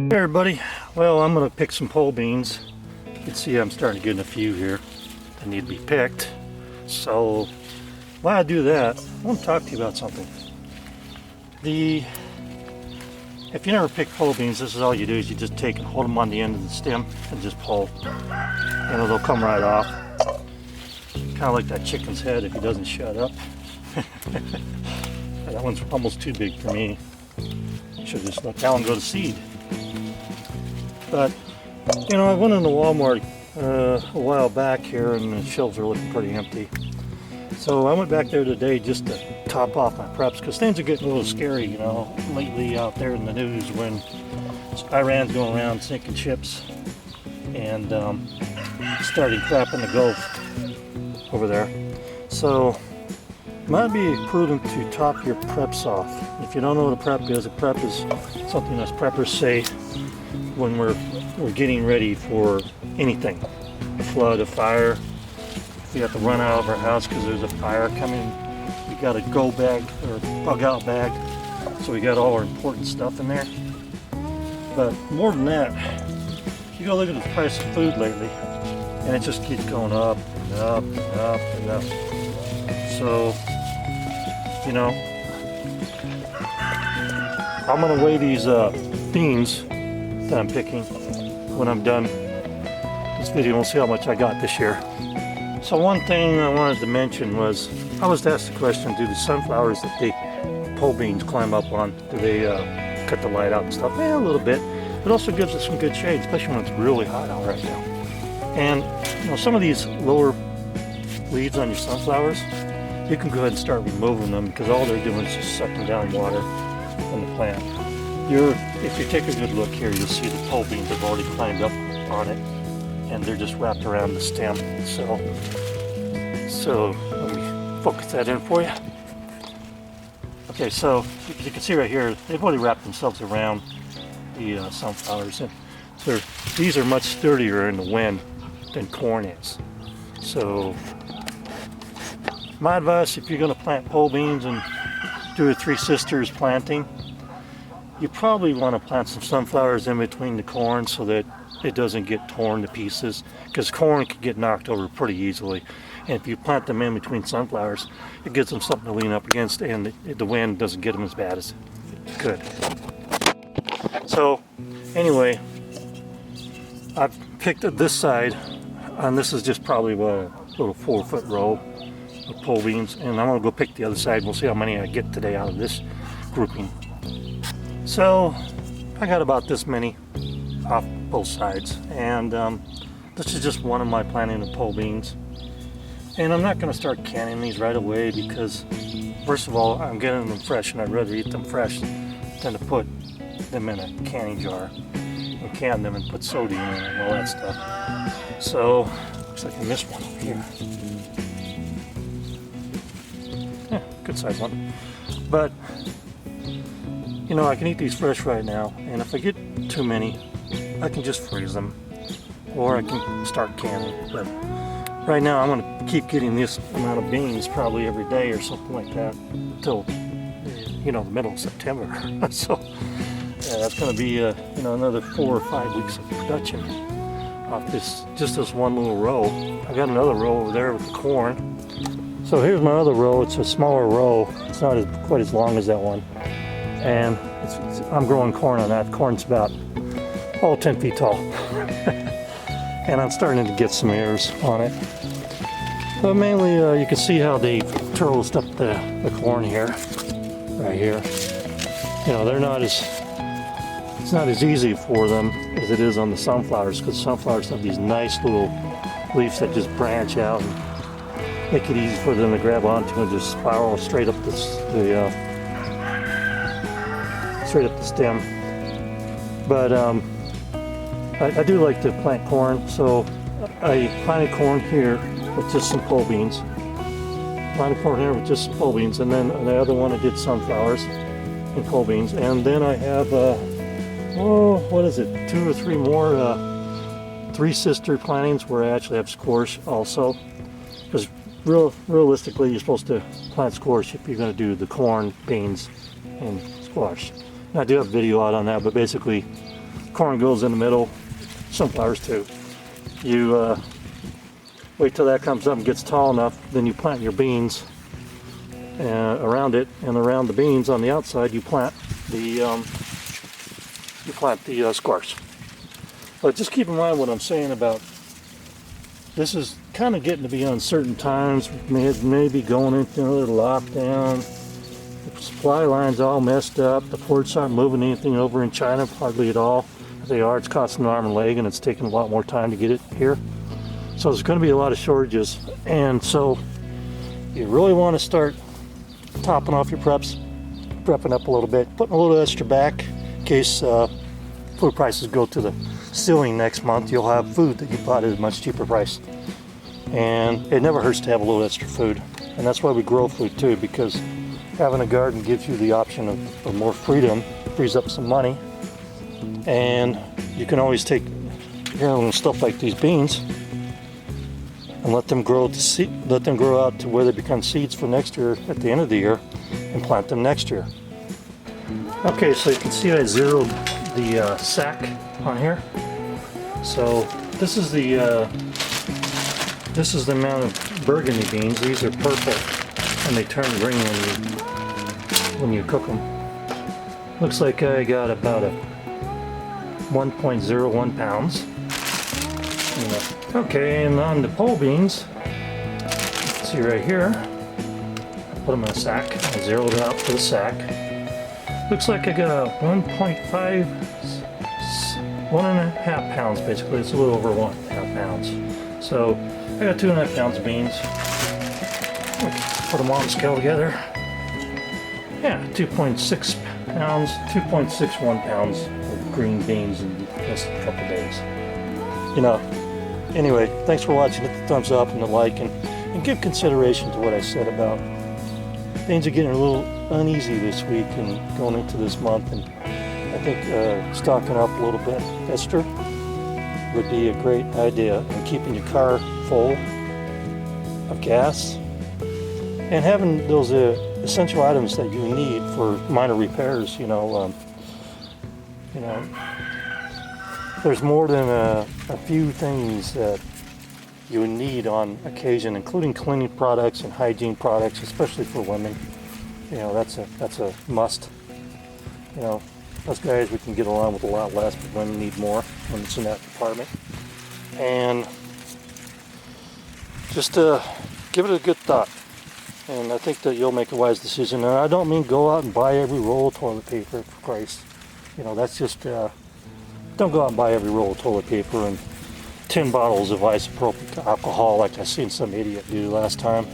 Hey everybody, well I'm going to pick some pole beans. You can see I'm starting to get in a few here that need to be picked. So while I do that, I want to talk to you about something. If you never pick pole beans, this is all you do is you just take and hold them on the end of the stem and just pull. And they'll come right off. Kind of like that chicken's head if he doesn't shut up. That one's almost too big for me. Should just let that one go to seed. But, you know, I went into Walmart a while back here and the shelves are looking pretty empty. So I went back there today just to top off my preps because things are getting a little scary, you know, lately out there in the news when Iran's going around sinking ships and starting crap in the Gulf over there. So it might be prudent to top your preps off. If you don't know what a prep is something us preppers say when we're getting ready for anything. A flood, a fire. If we have to run out of our house because there's a fire coming, we got a go bag or bug out bag. So we got all our important stuff in there. But more than that, you go look at the price of food lately and it just keeps going up and up and up and up. So, you know, I'm gonna weigh these beans that I'm picking when I'm done this video. We'll see how much I got this year. So one thing I wanted to mention was I was asked the question, do the sunflowers that the pole beans climb up on, do they cut the light out and stuff? Yeah, a little bit. It also gives it some good shade, especially when it's really hot out right now. And you know, some of these lower leaves on your sunflowers, you can go ahead and start removing them because all they're doing is just sucking down water from the plant. If you take a good look here, you'll see the pole beans have already climbed up on it and they're just wrapped around the stem. So let me focus that in for you. Okay, so you can see right here, they've already wrapped themselves around the sunflowers. And so these are much sturdier in the wind than corn is. So my advice, if you're going to plant pole beans and do a Three Sisters planting, you probably want to plant some sunflowers in between the corn so that it doesn't get torn to pieces, because corn can get knocked over pretty easily. And if you plant them in between sunflowers, it gives them something to lean up against and the wind doesn't get them as bad as it could. So anyway, I've picked up this side, and this is just probably a little 4-foot row of pole beans, and I'm going to go pick the other side. We'll see how many I get today out of this grouping. So I got about this many off both sides, and this is just one of my planting of pole beans. And I'm not going to start canning these right away because first of all, I'm getting them fresh and I'd rather eat them fresh than to put them in a canning jar and can them and put sodium in it and all that stuff. So looks like I missed one over here. Yeah, good size one. But you know, I can eat these fresh right now, and if I get too many, I can just freeze them, or I can start canning. But right now, I'm going to keep getting this amount of beans probably every day or something like that until, you know, the middle of September. So yeah, that's going to be, you know, another 4 or 5 weeks of production off just this one little row. I got another row over there with the corn. So here's my other row. It's a smaller row. It's not quite as long as that one. And I'm growing corn on that. Corn's about 10 feet tall. And I'm starting to get some ears on it. But mainly you can see how they terraced up the corn here, right here. You know, it's not as easy for them as it is on the sunflowers, because sunflowers have these nice little leaves that just branch out and make it easy for them to grab onto and just spiral straight up the stem. But I do like to plant corn, so I planted corn here with just some pole beans. Planted corn here with just some pole beans, and then the other one I did sunflowers and pole beans. And then I have, what is it, 2 or 3 more Three Sister plantings where I actually have squash also. Because realistically, you're supposed to plant squash if you're going to do the corn, beans, and squash. And I do have a video out on that, but basically corn goes in the middle, sunflowers too. You wait till that comes up and gets tall enough, then you plant your beans around it, and around the beans on the outside you plant the squash. But just keep in mind what I'm saying about this is kind of getting to be uncertain times. Maybe going into another lockdown. The supply line's all messed up. The ports aren't moving anything over in China hardly at all. If they are, it's costing an arm and a leg, and it's taking a lot more time to get it here. So there's going to be a lot of shortages, and so you really want to start topping off your prepping up a little bit, putting a little extra back in case food prices go to the ceiling next month. You'll have food that you bought at a much cheaper price, and it never hurts to have a little extra food. And that's why we grow food too, because having a garden gives you the option of more freedom, frees up some money, and you can always take stuff like these beans and let them grow out to where they become seeds for next year at the end of the year, and plant them next year. Okay, so you can see I zeroed the sack on here. So this is the amount of burgundy beans. These are purple, and they turn green when you cook them. Looks like I got about a 1.01 pounds. Okay, and on the pole beans, see right here, I put them in a sack. I zeroed it out for the sack. Looks like I got a 1.5 pounds basically. It's a little over 1.5 pounds. So I got 2.5 pounds of beans. Put them on the scale together. Yeah, 2.6 pounds, 2.61 pounds of green beans in just a couple days. Anyway, thanks for watching. Hit the thumbs up and the like, and give consideration to what I said about things are getting a little uneasy this week and going into this month, and I think stocking up a little bit extra would be a great idea, and keeping your car full of gas and having those essential items that you need for minor repairs. There's more than a few things that you need on occasion, including cleaning products and hygiene products, especially for women. That's a must. Us guys, we can get along with a lot less, but women need more when it's in that department. And just give it a good thought, and I think that you'll make a wise decision. And I don't mean go out and buy every roll of toilet paper, for Christ. That's just don't go out and buy every roll of toilet paper and 10 bottles of isopropyl alcohol like I seen some idiot do last time.